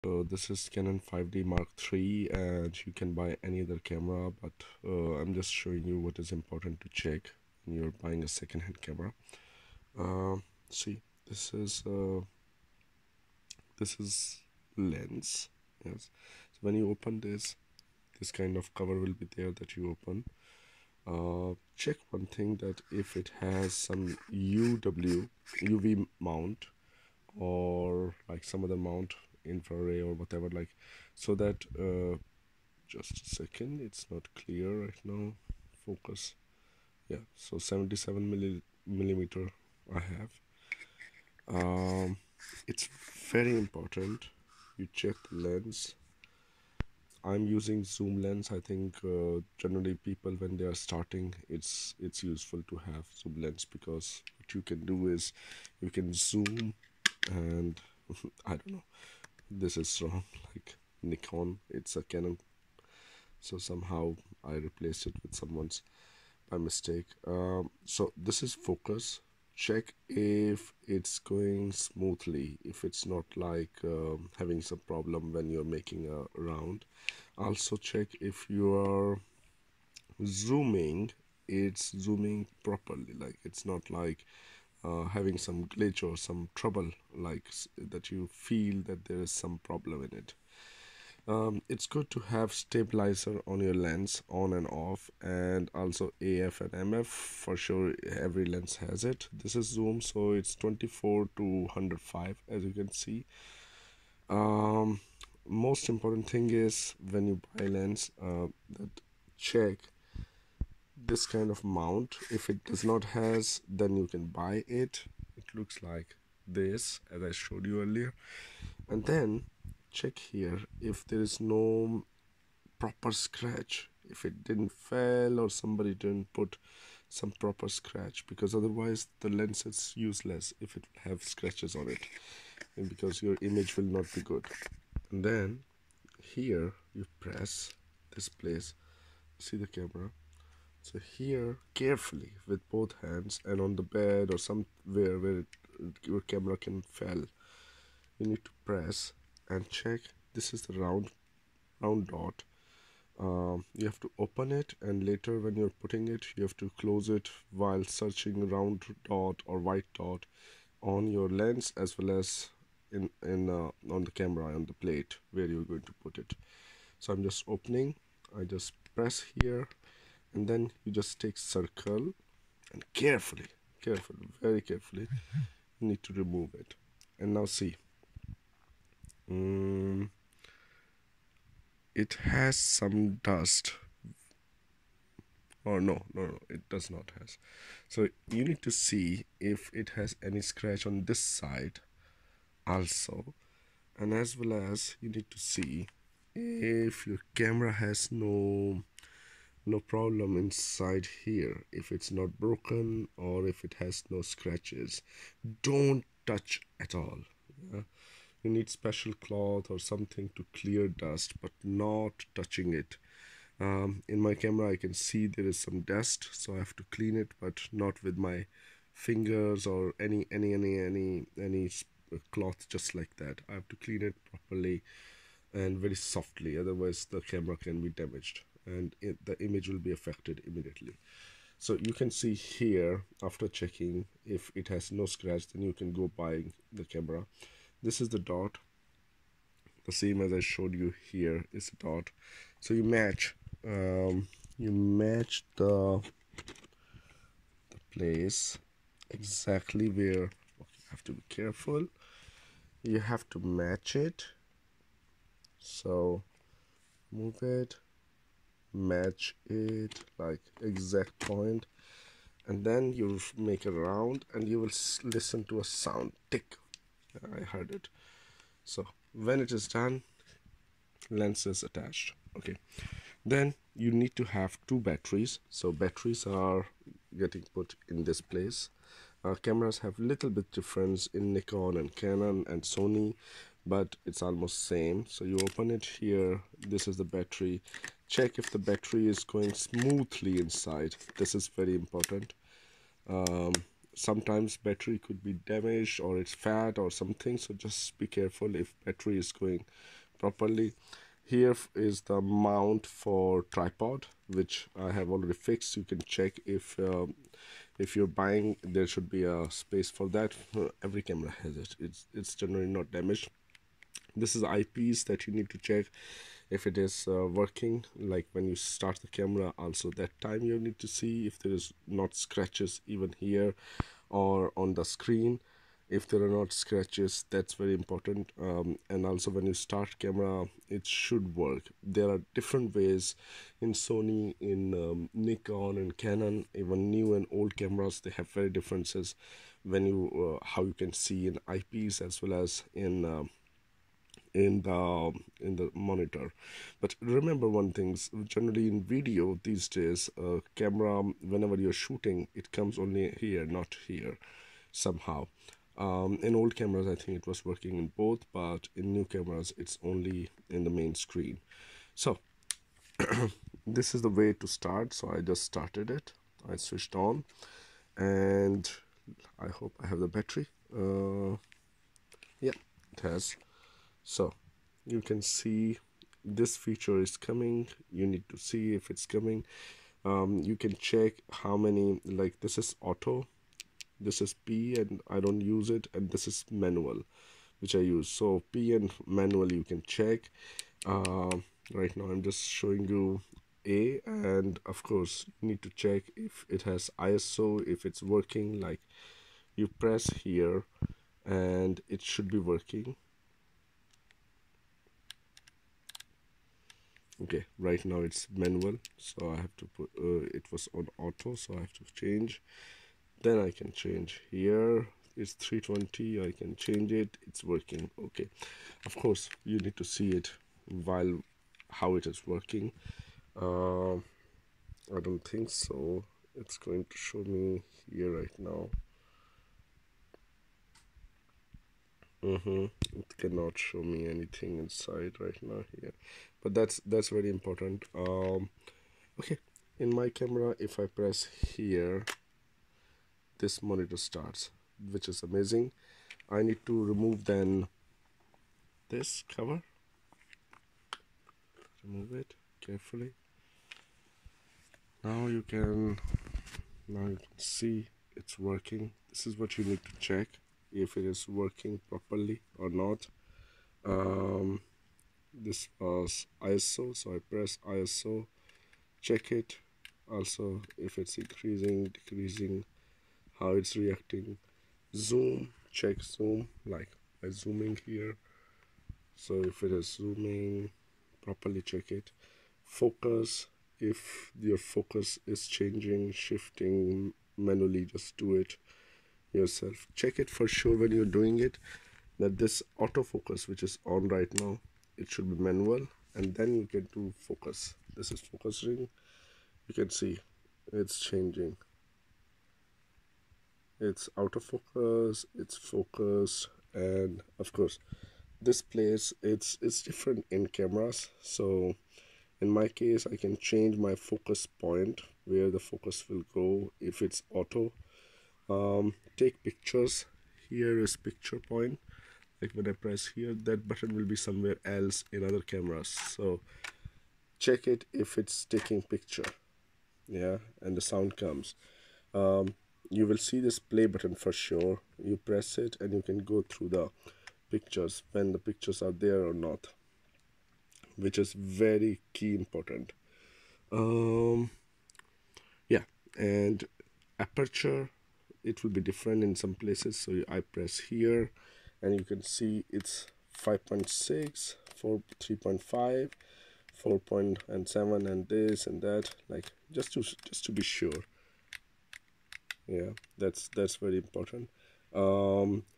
So this is Canon 5D Mark III, and you can buy any other camera, but I'm just showing you what is important to check when you're buying a second-hand camera. Uh, See, this is lens. Yes. So when you open this kind of cover will be there that you open. Check one thing, that if it has some UV mount, or like some other mount, infrared or whatever, like, so that just a second, it's not clear right now. Focus. Yeah, so 77 millimeter I have. It's very important you check the lens. I'm using zoom lens. I think generally people, when they are starting, it's useful to have zoom lens, because what you can do is you can zoom and I don't know, this is wrong, like Nikon, it's a Canon, so somehow I replaced it with someone's by mistake. So this is focus. Check if it's going smoothly, if it's not like having some problem when you're making a round. Also check if you are zooming, it's zooming properly, like it's not like having some glitch or some trouble, like that you feel that there is some problem in it. It's good to have stabilizer on your lens on and off, and also AF and MF for sure. Every lens has it. This is zoom, so it's 24 to 105, as you can see. Most important thing is when you buy lens, that check this kind of mount. If it does not has, then you can buy it. It looks like this, as I showed you earlier. And then check here if there is no proper scratch, if it didn't fail or somebody didn't put some proper scratch, because otherwise the lens is useless if it have scratches on it, and because your image will not be good. And then here you press this place, see the camera. So here, carefully with both hands, and on the bed or somewhere where your camera can fall, you need to press and check. This is the round dot. You have to open it, and later when you're putting it, you have to close it while searching round dot or white dot on your lens, as well as in on the camera, on the plate where you're going to put it. So I'm just opening. I just press here, and then you just take circle, and carefully, very carefully, you need to remove it. And now see, it has some dust, or no, it does not has. So you need to see if it has any scratch on this side also, and as well as you need to see if your camera has no problem inside here, if it's not broken or if it has no scratches. Don't touch at all. Yeah? You need special cloth or something to clear dust, but not touching it. In my camera I can see there is some dust, so I have to clean it, but not with my fingers or any cloth, just like that. I have to clean it properly and very softly, otherwise the camera can be damaged, and the image will be affected immediately. So you can see here, after checking if it has no scratch, then you can go buy the camera. This is the dot, the same as I showed you. Here is a dot. So you match the place exactly where. Okay, you have to be careful, you have to match it. So move it, match it like exact point, and then you make a round, and you will listen to a sound tick. I heard it. So when it is done, lens is attached. Okay, then you need to have two batteries. So batteries are getting put in this place. Cameras have little bit difference in Nikon and Canon and Sony, but it's almost same. So you open it here, this is the battery. Check if the battery is going smoothly inside. This is very important. sometimes battery could be damaged or it's fat or something, so just be careful if battery is going properly. Here is the mount for tripod, which I have already fixed. You can check if you're buying, there should be a space for that. Every camera has it. It's generally not damaged. This is eyepiece that you need to check if it is working, like when you start the camera. Also that time you need to see if there is not scratches even here or on the screen. If there are not scratches, that's very important. And also when you start camera, it should work. There are different ways in Sony, in Nikon and Canon, even new and old cameras, they have very differences when you how you can see in eyepiece as well as in the monitor. But remember one thing, generally in video these days, camera, whenever you're shooting, it comes only here, not here somehow. In old cameras I think it was working in both, but in new cameras it's only in the main screen. So this is the way to start. So I just started it, I switched on, and I hope I have the battery. Yeah, it has. So you can see this feature is coming. You need to see if it's coming. You can check how many, like this is auto, this is P and I don't use it, and this is manual which I use. So P and manual you can check. Right now I'm just showing you A, and of course you need to check if it has ISO, if it's working. Like you press here and it should be working. Okay, right now it's manual, so I have to put it was on auto, so I have to change. Then I can change here, it's 320, I can change it, it's working. Okay, of course you need to see it while how it is working. I don't think so. It's going to show me here right now. It cannot show me anything inside right now here, but that's very important. Okay, in my camera, if I press here, this monitor starts, which is amazing. I need to remove then this cover. Remove it carefully. Now you can see it's working. This is what you need to check, if it is working properly or not. This was ISO, so I press ISO, check it. Also if it's increasing, decreasing, how it's reacting. Zoom, check zoom, like by zooming here. So if it is zooming properly, check it. Focus, if your focus is changing, shifting manually, just do it yourself. Check it for sure when you're doing it, that this autofocus which is on right now, it should be manual, and then you can do focus. This is focusing, you can see it's changing, it's out of focus, it's focused. And of course this place, it's different in cameras. So in my case I can change my focus point, where the focus will go if it's auto. Take pictures, here is picture point, like when I press here, that button will be somewhere else in other cameras. So check it if it's taking picture. Yeah, and the sound comes. You will see this play button for sure. You press it and you can go through the pictures when the pictures are there or not, which is very key important. Yeah, and aperture, it will be different in some places. So I press here and you can see it's 5.6 for 3.5, 4.7, and this and that, like just to be sure. Yeah, that's very important.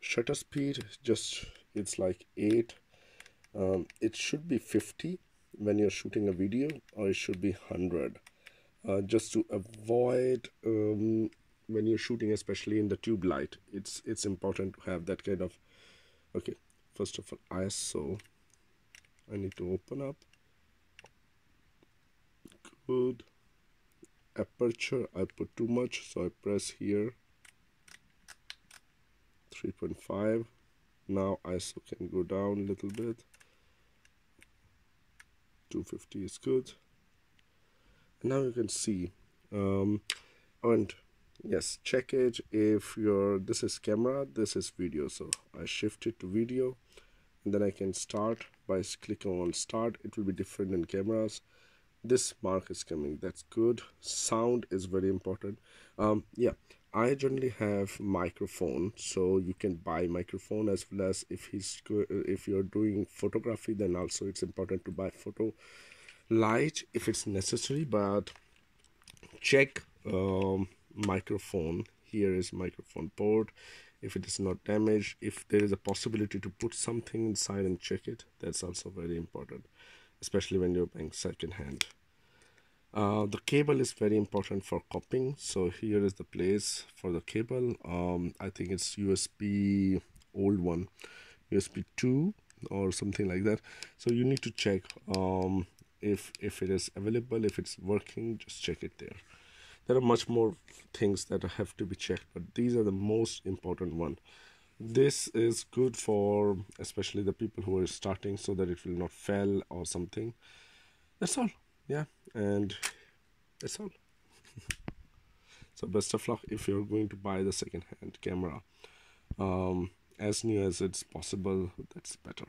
Shutter speed, just it's like 8. It should be 50 when you're shooting a video, or it should be 100, just to avoid when you're shooting, especially in the tube light, it's important to have that kind of. Okay, first of all, ISO, I need to open up. Good. Aperture, I put too much, so I press here. 3.5. Now ISO can go down a little bit. 250 is good. And now you can see, and yes, check it if this is camera, this is video. So I shift it to video, and then I can start by clicking on start. It will be different in cameras. This mark is coming, that's good. Sound is very important. Yeah, I generally have microphone, so you can buy microphone, as well as if you're doing photography, then also it's important to buy photo light if it's necessary. But check microphone. Here is microphone port. If it is not damaged, if there is a possibility to put something inside and check it, that's also very important, especially when you're buying second hand. The cable is very important for copying, so here is the place for the cable. I think it's USB, old one, USB 2 or something like that. So you need to check if it is available, if it's working, just check it there. There are much more things that have to be checked, but these are the most important one. This is good for especially the people who are starting, so that it will not fail or something. That's all. Yeah, and that's all. So best of luck if you're going to buy the second-hand camera. As new as it's possible, that's better.